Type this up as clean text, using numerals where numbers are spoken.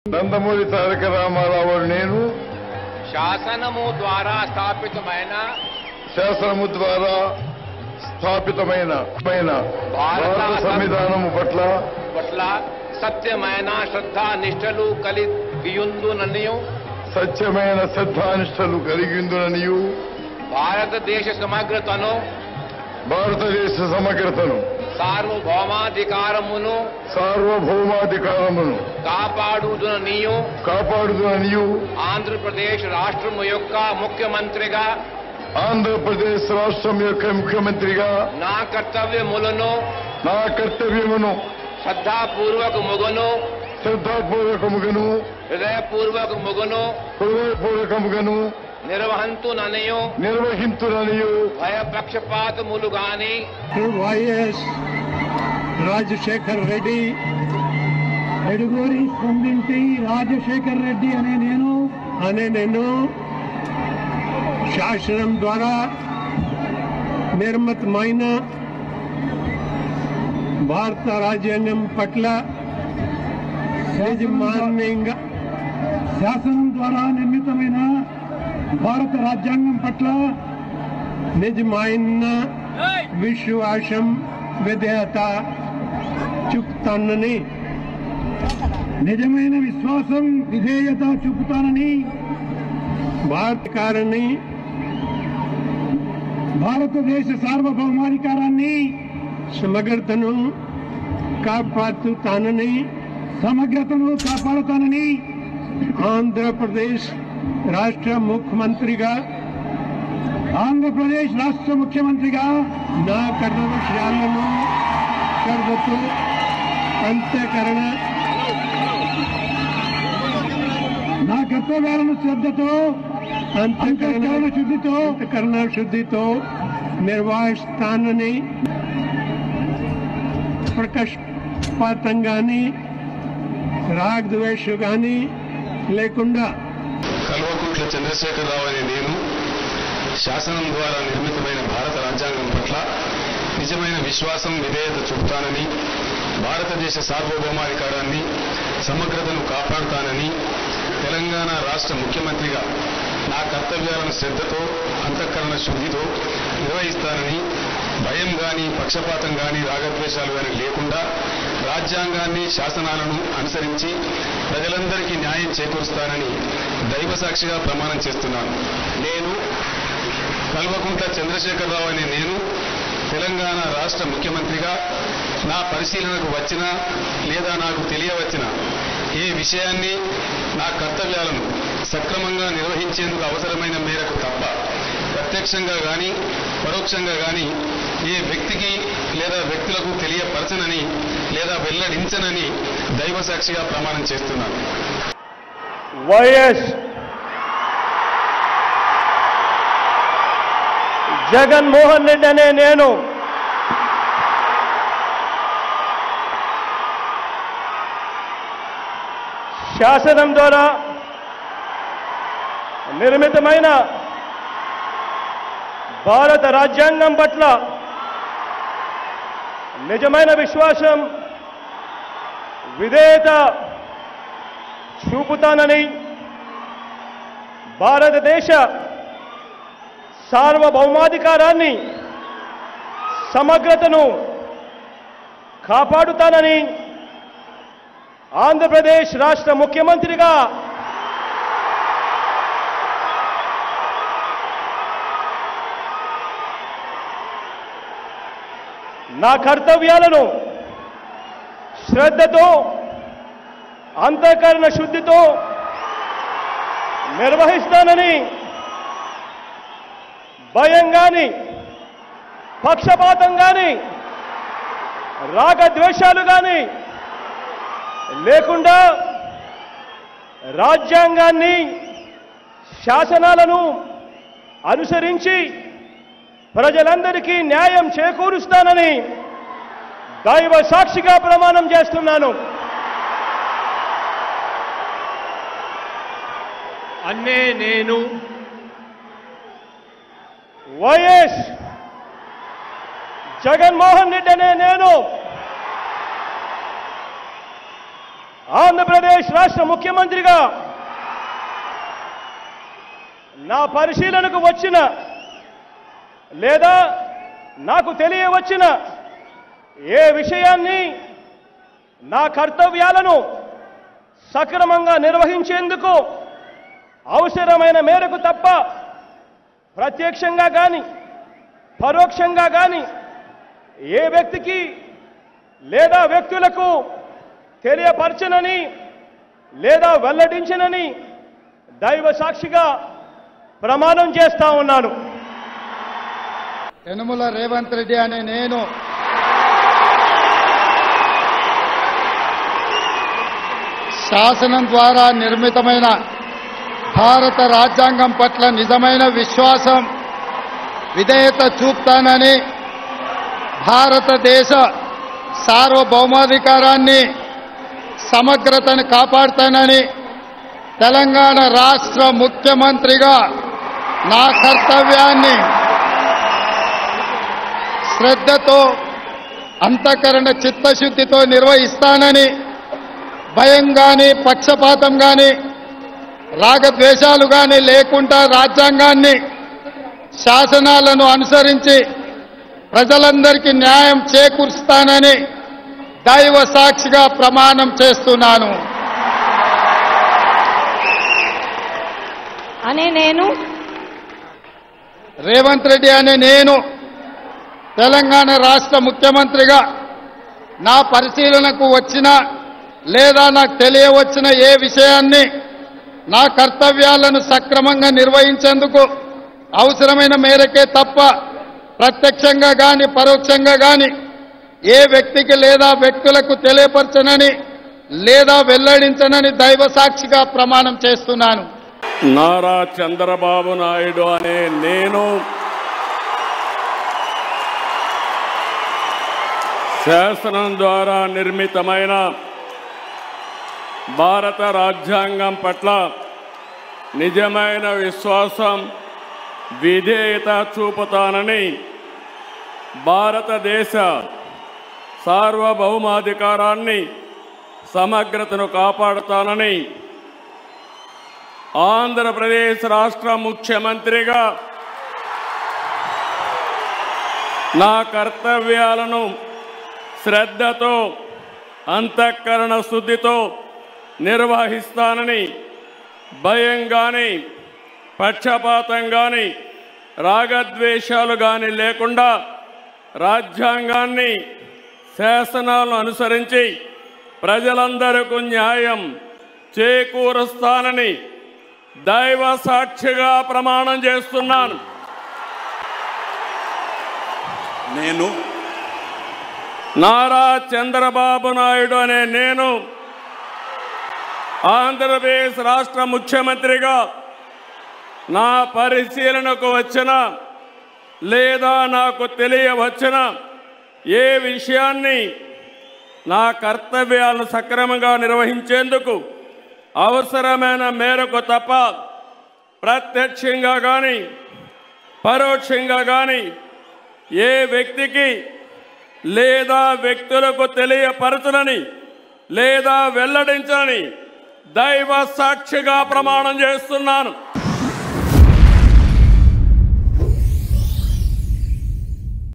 నందమూరి తారక రామారావు నేను శాసనము ద్వారా స్థాపితమైన భారత సంవిధానము పట్ల సత్యమైన శ్రద్ధానిష్టలు కలిగియుందుననియు భారతదేశ సమగ్రతను సార్వభౌమాధికారమును కాపాడుదుననియు ఆంధ్రప్రదేశ్ రాష్ట్రం యొక్క ముఖ్యమంత్రిగా నా కర్తవ్యమును శ్రద్ధాపూర్వకముగను హృదయపూర్వకముగను నిర్వహింతుననియు భయపక్షపాతములు గాని వైఎస్ రాజశేఖర్ రెడ్డి ఎడుగూరి స్పందించి రాజశేఖర్ రెడ్డి అనే నేను శాసనం ద్వారా నిర్మితమైన భారత రాజ్యాంగం పట్ల యాజమాన్యంగా శాసనం ద్వారా నిర్మితమైన భారత రాజ్యాంగం పట్ల నిజమైన విశ్వాసం విధేయత చూపుతానని భారతదేశ సార్వభౌమాధికారాన్ని సమగ్రతను కాపాడుతానని ఆంధ్రప్రదేశ్ రాష్ట్ర ముఖ్యమంత్రిగా నా కర్తవ్యాలను శ్రద్ధతో అంతఃకరణ శుద్ధితో నిర్వహిస్తానని ప్రకాశపాతం గాని రాగద్వేషం గాని లేకుండా కల్వకుంట్ల చంద్రశేఖరరావు అనే నేను శాసనం ద్వారా నిర్మితమైన భారత రాజ్యాంగం పట్ల నిజమైన విశ్వాసం విధేయత చూపుతానని భారతదేశ సార్వభౌమాధికారాన్ని సమగ్రతను కాపాడుతానని తెలంగాణ రాష్ట్ర ముఖ్యమంత్రిగా నా కర్తవ్యాలను శ్రద్ధతో అంతఃకరణ శుద్ధితో నిర్వహిస్తానని భయం గాని పక్షపాతం గాని రాగద్వేషాలు గాని లేకుండా రాజ్యాంగాన్ని శాసనాలను అనుసరించి ప్రజలందరికీ న్యాయం చేకూరుస్తానని దైవసాక్షిగా ప్రమాణం చేస్తున్నాను. నేను కల్వకుంట్ల చంద్రశేఖరరావు అనే నేను తెలంగాణ రాష్ట్ర ముఖ్యమంత్రిగా నా పరిశీలనకు వచ్చిన లేదా నాకు తెలియవచ్చిన ఏ విషయాన్ని నా కర్తవ్యాలను సక్రమంగా నిర్వహించేందుకు అవసరమైన మేరకు తప్ప ప్రత్యక్షంగా గాని పరోక్షంగా గాని ఏ వ్యక్తికి లేదా వ్యక్తులకు తెలియపరచనని లేదా వెల్లడించనని దైవసాక్షిగా ప్రమాణం చేస్తున్నాను. వైఎస్ జగన్మోహన్ రెడ్డి అనే నేను శాసనం ద్వారా నిర్మితమైన భారత రాజ్యాంగం పట్ల నిజమైన విశ్వాసం విధేయత చూపుతానని భారతదేశ సార్వభౌమాధికారాన్ని సమగ్రతను కాపాడుతానని ఆంధ్రప్రదేశ్ రాష్ట్ర ముఖ్యమంత్రిగా నా కర్తవ్యాలను శ్రద్ధతో అంతఃకరణ శుద్ధితో నిర్వహిస్తానని భయం గాని పక్షపాతం గాని రాగద్వేషాలు గాని లేకుండా రాజ్యాంగాన్ని శాసనాలను అనుసరించి ప్రజలందరికీ న్యాయం చేకూరుస్తానని దైవ సాక్షిగా ప్రమాణం చేస్తున్నాను. అన్నే నేను వైఎస్ జగన్మోహన్ రెడ్డి అనే నేను ఆంధ్రప్రదేశ్ రాష్ట్ర ముఖ్యమంత్రిగా నా పరిశీలనకు వచ్చిన లేదా నాకు తెలియవచ్చిన ఏ విషయాన్ని నా కర్తవ్యాలను సక్రమంగా నిర్వహించేందుకు అవసరమైన మేరకు తప్ప ప్రత్యక్షంగా కానీ పరోక్షంగా కానీ ఏ వ్యక్తికి లేదా వ్యక్తులకు తెలియపరచనని లేదా వెల్లడించనని దైవ సాక్షిగా ప్రమాణం చేస్తా ఉన్నాను. యనమల రేవంత్ రెడ్డి అనే నేను శాసనం ద్వారా నిర్మితమైన భారత రాజ్యాంగం పట్ల నిజమైన విశ్వాసం, విధేయత చూపుతానని, భారతదేశ సార్వభౌమాధికారాన్ని, సమగ్రతను కాపాడుతానని, తెలంగాణ రాష్ట్ర ముఖ్యమంత్రిగా నా కర్తవ్యాన్ని శ్రద్ధతో, అంతఃకరణ చిత్తశుద్ధితో నిర్వహిస్తానని, భయం కానీ పక్షపాతం కానీ రాగద్వేషాలు కానీ లేకుండా రాజ్యాంగాన్ని, శాసనాలను అనుసరించి ప్రజలందరికీ న్యాయం చేకూరుస్తానని దైవ సాక్షిగా ప్రమాణం చేస్తున్నాను. రేవంత్ రెడ్డి అనే నేను తెలంగాణ రాష్ట్ర ముఖ్యమంత్రిగా నా పరిశీలనకు వచ్చిన లేదా నాకు తెలియవచ్చిన ఏ విషయాన్ని నా కర్తవ్యాలను సక్రమంగా నిర్వహించేందుకు అవసరమైన మేరకే తప్ప ప్రత్యక్షంగా కానీ పరోక్షంగా కానీ ఏ వ్యక్తికి లేదా వ్యక్తులకు తెలియపరచనని లేదా వెల్లడించనని దైవ సాక్షిగా ప్రమాణం చేస్తున్నాను. నారా చంద్రబాబు నాయుడు అనే నేను శాసనం ద్వారా నిర్మితమైన భారత రాజ్యాంగం పట్ల నిజమైన విశ్వాసం, విధేయత చూపుతానని, భారతదేశ సార్వభౌమాధికారాన్ని, సమగ్రతను కాపాడుతానని ఆంధ్రప్రదేశ్ రాష్ట్ర ముఖ్యమంత్రిగా నా కర్తవ్యాలను శ్రద్ధతో, అంతఃకరణ శుద్ధితో నిర్వహిస్తానని, భయం కానీ పక్షపాతం కానీ రాగద్వేషాలు కానీ లేకుండా రాజ్యాంగాన్ని, శాసనాలను అనుసరించి ప్రజలందరికీ న్యాయం చేకూరుస్తానని దైవ సాక్షిగా ప్రమాణం చేస్తున్నాను. నేను నారా చంద్రబాబు నాయుడు అనే నేను ఆంధ్రప్రదేశ్ రాష్ట్ర ముఖ్యమంత్రిగా నా పరిశీలనకు వచ్చిన లేదా నాకు తెలియవచ్చిన ఏ విషయాన్ని నా కర్తవ్యాలను సక్రమంగా నిర్వహించేందుకు అవసరమైన మేరకు తప్ప ప్రత్యక్షంగా కానీ పరోక్షంగా కానీ ఏ వ్యక్తికి లేదా వ్యక్తులకు తెలియపరచనని లేదా వెల్లడించని దైవ సాక్షిగా ప్రమాణం చేస్తున్నాను.